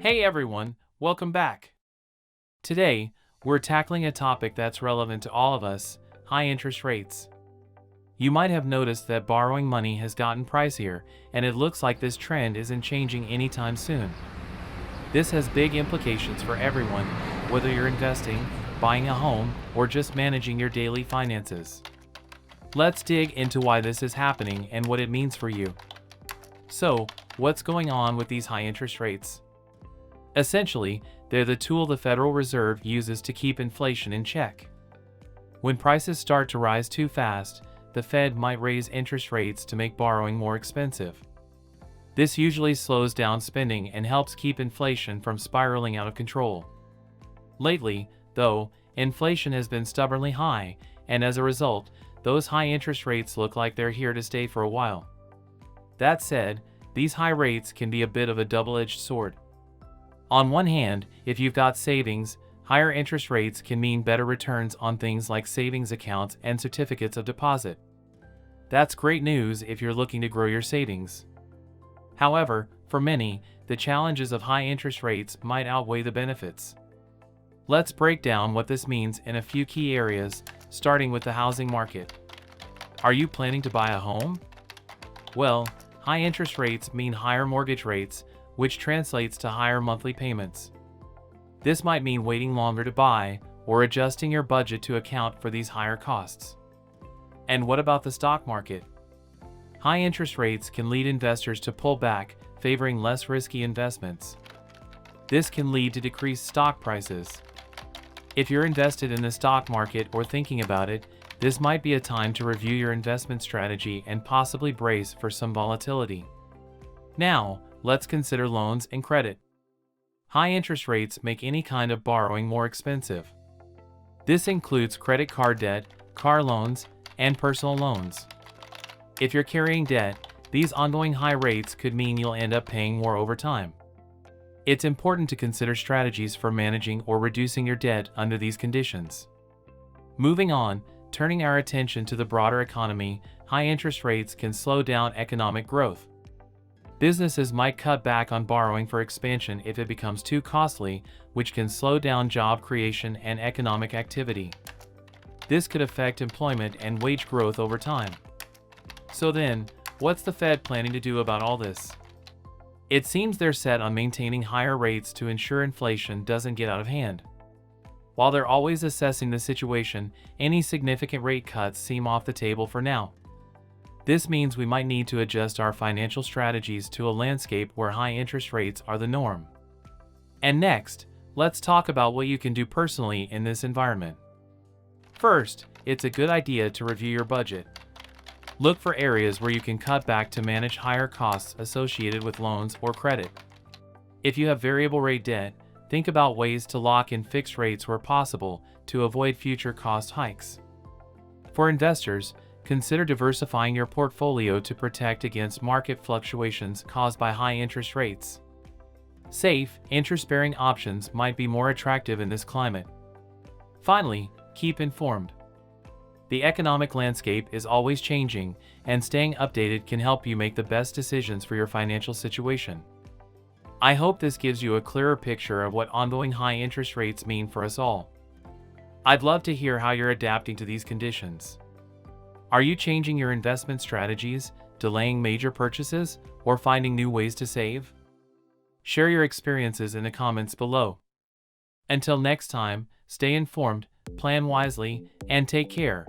Hey everyone, welcome back. Today, we're tackling a topic that's relevant to all of us: high interest rates. You might have noticed that borrowing money has gotten pricier, and it looks like this trend isn't changing anytime soon. This has big implications for everyone, whether you're investing, buying a home, or just managing your daily finances. Let's dig into why this is happening and what it means for you. So, what's going on with these high interest rates? Essentially, they're the tool the Federal Reserve uses to keep inflation in check. When prices start to rise too fast, the Fed might raise interest rates to make borrowing more expensive. This usually slows down spending and helps keep inflation from spiraling out of control. Lately, though, inflation has been stubbornly high, and as a result, those high interest rates look like they're here to stay for a while. That said, these high rates can be a bit of a double-edged sword. On one hand, if you've got savings, higher interest rates can mean better returns on things like savings accounts and certificates of deposit. That's great news if you're looking to grow your savings. However, for many, the challenges of high interest rates might outweigh the benefits. Let's break down what this means in a few key areas, starting with the housing market. Are you planning to buy a home? Well, high interest rates mean higher mortgage rates, which translates to higher monthly payments. This might mean waiting longer to buy or adjusting your budget to account for these higher costs. And what about the stock market? High interest rates can lead investors to pull back, favoring less risky investments. This can lead to decreased stock prices. If you're invested in the stock market or thinking about it, this might be a time to review your investment strategy and possibly brace for some volatility. Now, let's consider loans and credit. High interest rates make any kind of borrowing more expensive. This includes credit card debt, car loans, and personal loans. If you're carrying debt, these ongoing high rates could mean you'll end up paying more over time. It's important to consider strategies for managing or reducing your debt under these conditions. Moving on, turning our attention to the broader economy, high interest rates can slow down economic growth. Businesses might cut back on borrowing for expansion if it becomes too costly, which can slow down job creation and economic activity. This could affect employment and wage growth over time. So then, what's the Fed planning to do about all this? It seems they're set on maintaining higher rates to ensure inflation doesn't get out of hand. While they're always assessing the situation, any significant rate cuts seem off the table for now. This means we might need to adjust our financial strategies to a landscape where high interest rates are the norm. And next, let's talk about what you can do personally in this environment. First, it's a good idea to review your budget. Look for areas where you can cut back to manage higher costs associated with loans or credit. If you have variable rate debt, think about ways to lock in fixed rates where possible to avoid future cost hikes. For investors, consider diversifying your portfolio to protect against market fluctuations caused by high interest rates. Safe, interest-bearing options might be more attractive in this climate. Finally, keep informed. The economic landscape is always changing, and staying updated can help you make the best decisions for your financial situation. I hope this gives you a clearer picture of what ongoing high interest rates mean for us all. I'd love to hear how you're adapting to these conditions. Are you changing your investment strategies, delaying major purchases, or finding new ways to save? Share your experiences in the comments below. Until next time, stay informed, plan wisely, and take care.